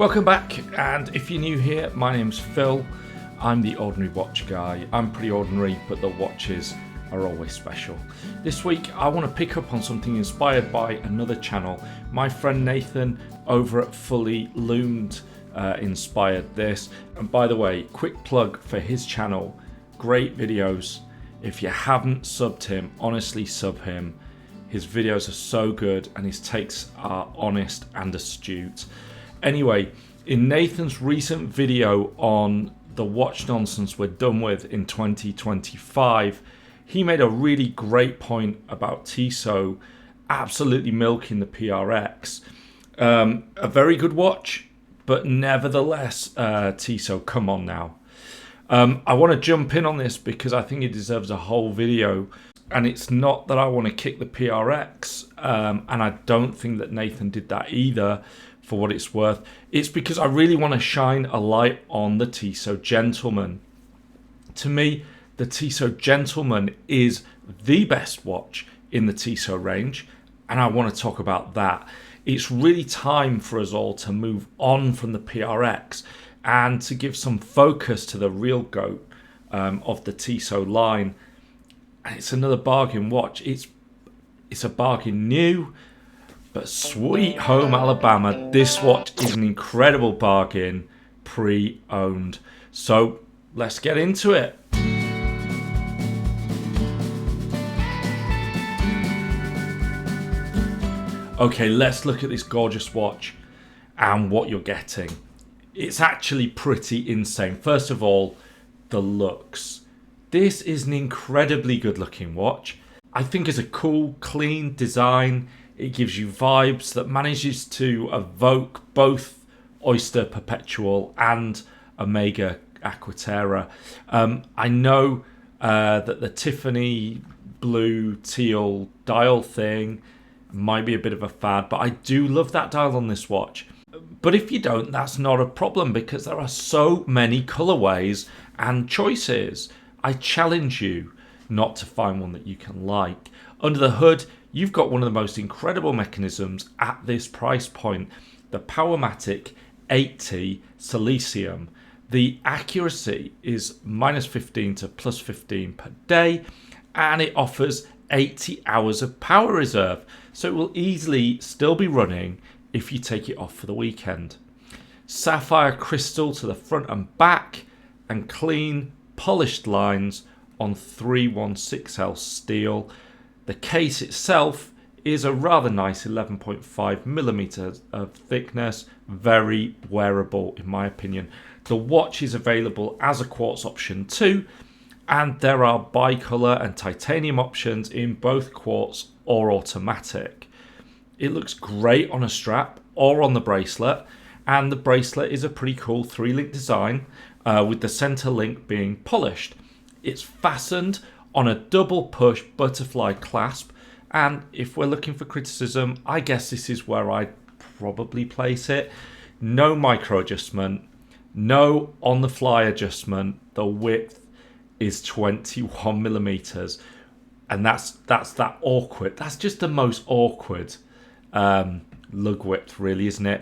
Welcome back, and if you're new here, my name's Phil. I'm the ordinary watch guy. I'm pretty ordinary, but the watches are always special. This week I want to pick up on something inspired by another channel. My friend Nathan over at FullyLumed inspired this. And by the way, quick plug for his channel, great videos. If you haven't subbed him, honestly sub him. His videos are so good and his takes are honest and astute. Anyway, in Nathan's recent video on the watch nonsense we're done with in 2025, he made a really great point about Tissot absolutely milking the PRX. A very good watch, but nevertheless, Tissot, come on now. I want to jump in on this because I think it deserves a whole video. And it's not that I want to kick the PRX, and I don't think that Nathan did that either, for what it's worth. It's because I really want to shine a light on the Tissot Gentleman. To me, the Tissot Gentleman is the best watch in the Tissot range, and I want to talk about that. It's really time for us all to move on from the PRX and to give some focus to the real GOAT of the Tissot line. And it's another bargain watch. It's a bargain new, but sweet home Alabama, this watch is an incredible bargain pre-owned. So let's get into it. Okay, let's look at this gorgeous watch and what you're getting. It's actually pretty insane. First of all, the looks. This is an incredibly good looking watch. I think it's a cool, clean design. It gives you vibes that manages to evoke both Oyster Perpetual and Omega Aquaterra. I know that the Tiffany blue teal dial thing might be a bit of a fad, but I do love that dial on this watch. But if you don't, that's not a problem because there are so many colorways and choices. I challenge you not to find one that you can like. Under the hood, you've got one of the most incredible mechanisms at this price point, the Powermatic 8T Silicium. The accuracy is -15 to +15 per day, and it offers 80 hours of power reserve, so it will easily still be running if you take it off for the weekend. Sapphire crystal to the front and back, and clean polished lines on 316L steel. The case itself is a rather nice 11.5 millimeters of thickness, very wearable in my opinion. The watch is available as a quartz option too, and there are bicolor and titanium options in both quartz or automatic. It looks great on a strap or on the bracelet, and the bracelet is a pretty cool 3-link design with the center link being polished. It's fastened on a double push butterfly clasp, and if we're looking for criticism, I guess this is where I'd probably place it. No micro adjustment, no on the fly adjustment. The width is 21 millimeters, and that's that awkward. That's just the most awkward lug width, really, isn't it?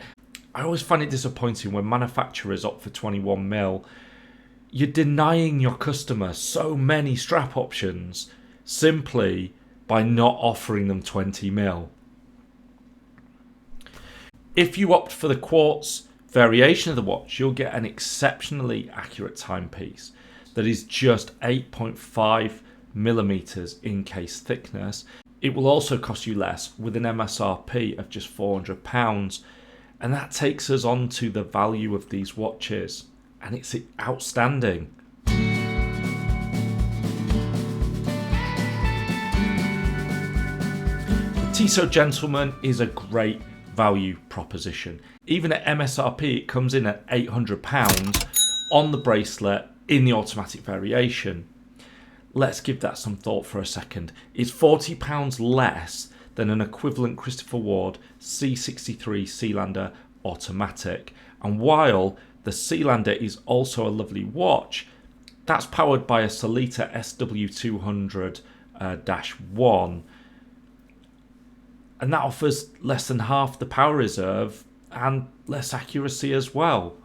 I always find it disappointing when manufacturers opt for 21 mil. You're denying your customer so many strap options simply by not offering them 20 mil. If you opt for the quartz variation of the watch, you'll get an exceptionally accurate timepiece that is just 8.5 millimeters in case thickness. It will also cost you less with an MSRP of just £400. And that takes us on to the value of these watches. And it's outstanding. The Tissot Gentleman is a great value proposition. Even at MSRP, it comes in at £800 on the bracelet in the automatic variation. Let's give that some thought for a second. It's £40 less than an equivalent Christopher Ward C63 Sealander automatic. And while the Sealander is also a lovely watch, that's powered by a Sellita SW200-1, and that offers less than half the power reserve and less accuracy as well.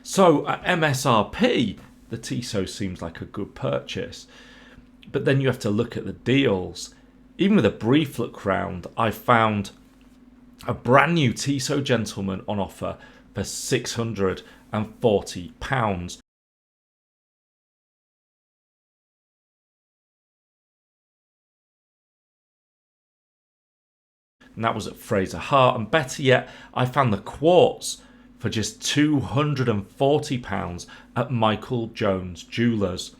So at MSRP, the Tissot seems like a good purchase. But then you have to look at the deals. Even with a brief look round, I found a brand new Tissot Gentleman on offer for £640. And that was at Fraser Hart. And better yet, I found the quartz for just £240 at Michael Jones Jewellers.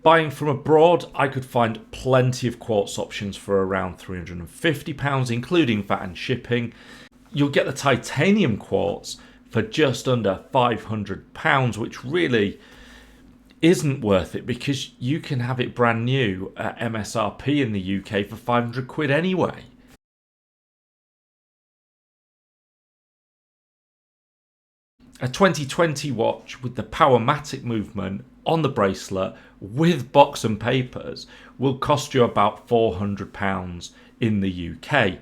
Buying from abroad, I could find plenty of quartz options for around £350, including VAT and shipping. You'll get the titanium quartz for just under £500, which really isn't worth it because you can have it brand new at MSRP in the UK for £500 anyway. A 2020 watch with the Powermatic movement on the bracelet with box and papers will cost you about £400 in the UK.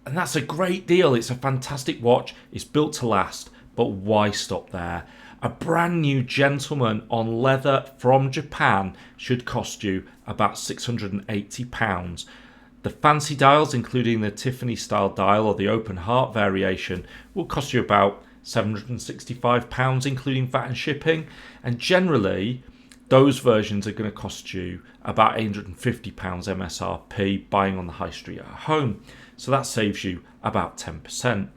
And that's a great deal. It's a fantastic watch. It's built to last, but why stop there? A brand new Gentleman on leather from Japan should cost you about £680. The fancy dials, including the Tiffany style dial or the open heart variation, will cost you about £765, including VAT and shipping. And generally, those versions are going to cost you about £850 MSRP buying on the high street at home. So that saves you about 10%.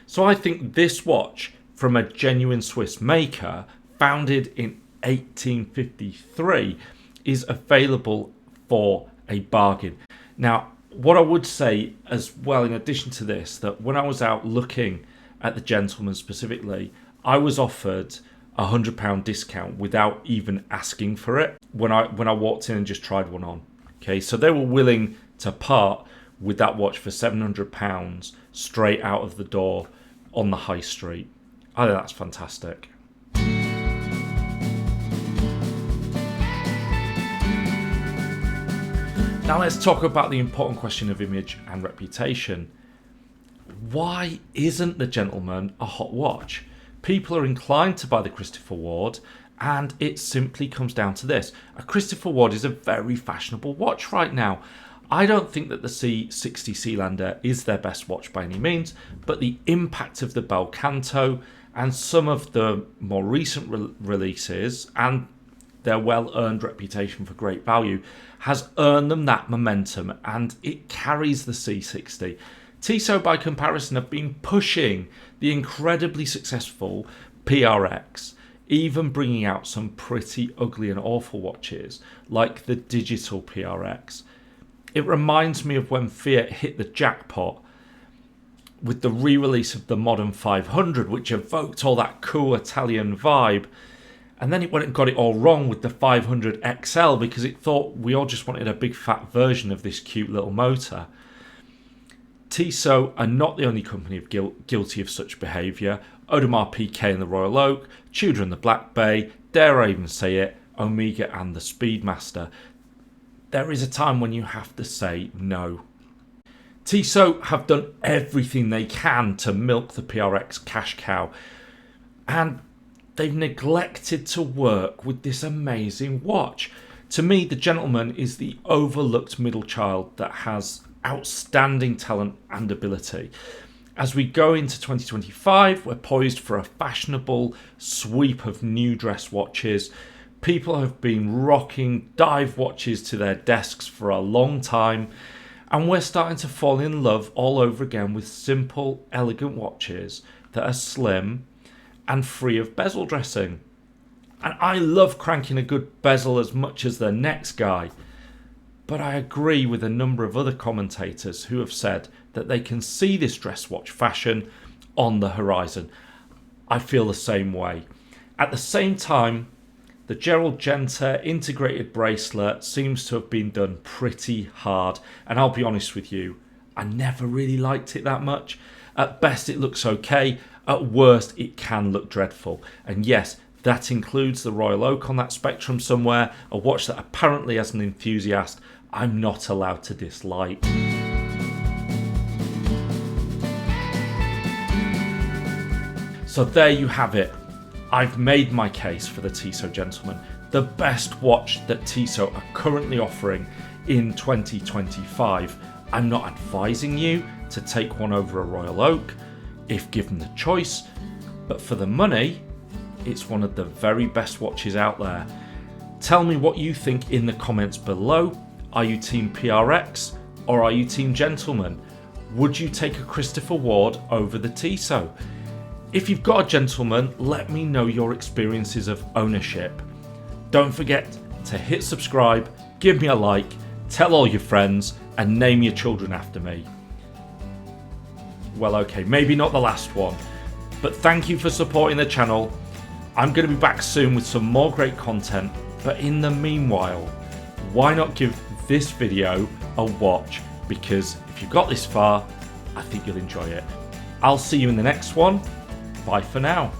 So I think this watch from a genuine Swiss maker, founded in 1853, is available for a bargain. Now, what I would say as well, in addition to this, that when I was out looking at the Gentleman specifically, I was offered a £100 discount without even asking for it when I walked in and just tried one on. Okay, so they were willing to part with that watch for £700 straight out of the door on the high street. I think that's fantastic. Now let's talk about the important question of image and reputation. Why isn't the Gentleman a hot watch? People are inclined to buy the Christopher Ward, and it simply comes down to this. A Christopher Ward is a very fashionable watch right now. I don't think that the C60 Sealander is their best watch by any means, but the impact of the Bel Canto and some of the more recent releases and their well-earned reputation for great value has earned them that momentum, and it carries the C60. Tissot, by comparison, have been pushing the incredibly successful PRX, even bringing out some pretty ugly and awful watches, like the digital PRX. It reminds me of when Fiat hit the jackpot with the re-release of the Modern 500, which evoked all that cool Italian vibe. And then it went and got it all wrong with the 500 XL because it thought we all just wanted a big fat version of this cute little motor. Tissot are not the only company guilty of such behaviour. Audemars Piguet and the Royal Oak, Tudor and the Black Bay, dare I even say it, Omega and the Speedmaster. There is a time when you have to say no. Tissot have done everything they can to milk the PRX cash cow, and they've neglected to work with this amazing watch. To me, the Gentleman is the overlooked middle child that has outstanding talent and ability. As we go into 2025, we're poised for a fashionable sweep of new dress watches. People have been rocking dive watches to their desks for a long time, and we're starting to fall in love all over again with simple, elegant watches that are slim and free of bezel dressing. And I love cranking a good bezel as much as the next guy. But I agree with a number of other commentators who have said that they can see this dress watch fashion on the horizon. I feel the same way. At the same time, the Gerald Genter integrated bracelet seems to have been done pretty hard. And I'll be honest with you, I never really liked it that much. At best, it looks okay. At worst, it can look dreadful. And yes, that includes the Royal Oak on that spectrum somewhere, a watch that apparently, as an enthusiast, I'm not allowed to dislike. So there you have it. I've made my case for the Tissot Gentleman, the best watch that Tissot are currently offering in 2025. I'm not advising you to take one over a Royal Oak if given the choice, but for the money, it's one of the very best watches out there. Tell me what you think in the comments below. Are you team PRX or are you team Gentleman? Would you take a Christopher Ward over the Tissot? If you've got a Gentleman, let me know your experiences of ownership. Don't forget to hit subscribe, give me a like, tell all your friends, and name your children after me. Well, okay, maybe not the last one, but thank you for supporting the channel. I'm going to be back soon with some more great content, but in the meanwhile, why not give this video a watch? Because if you've got this far, I think you'll enjoy it. I'll see you in the next one. Bye for now.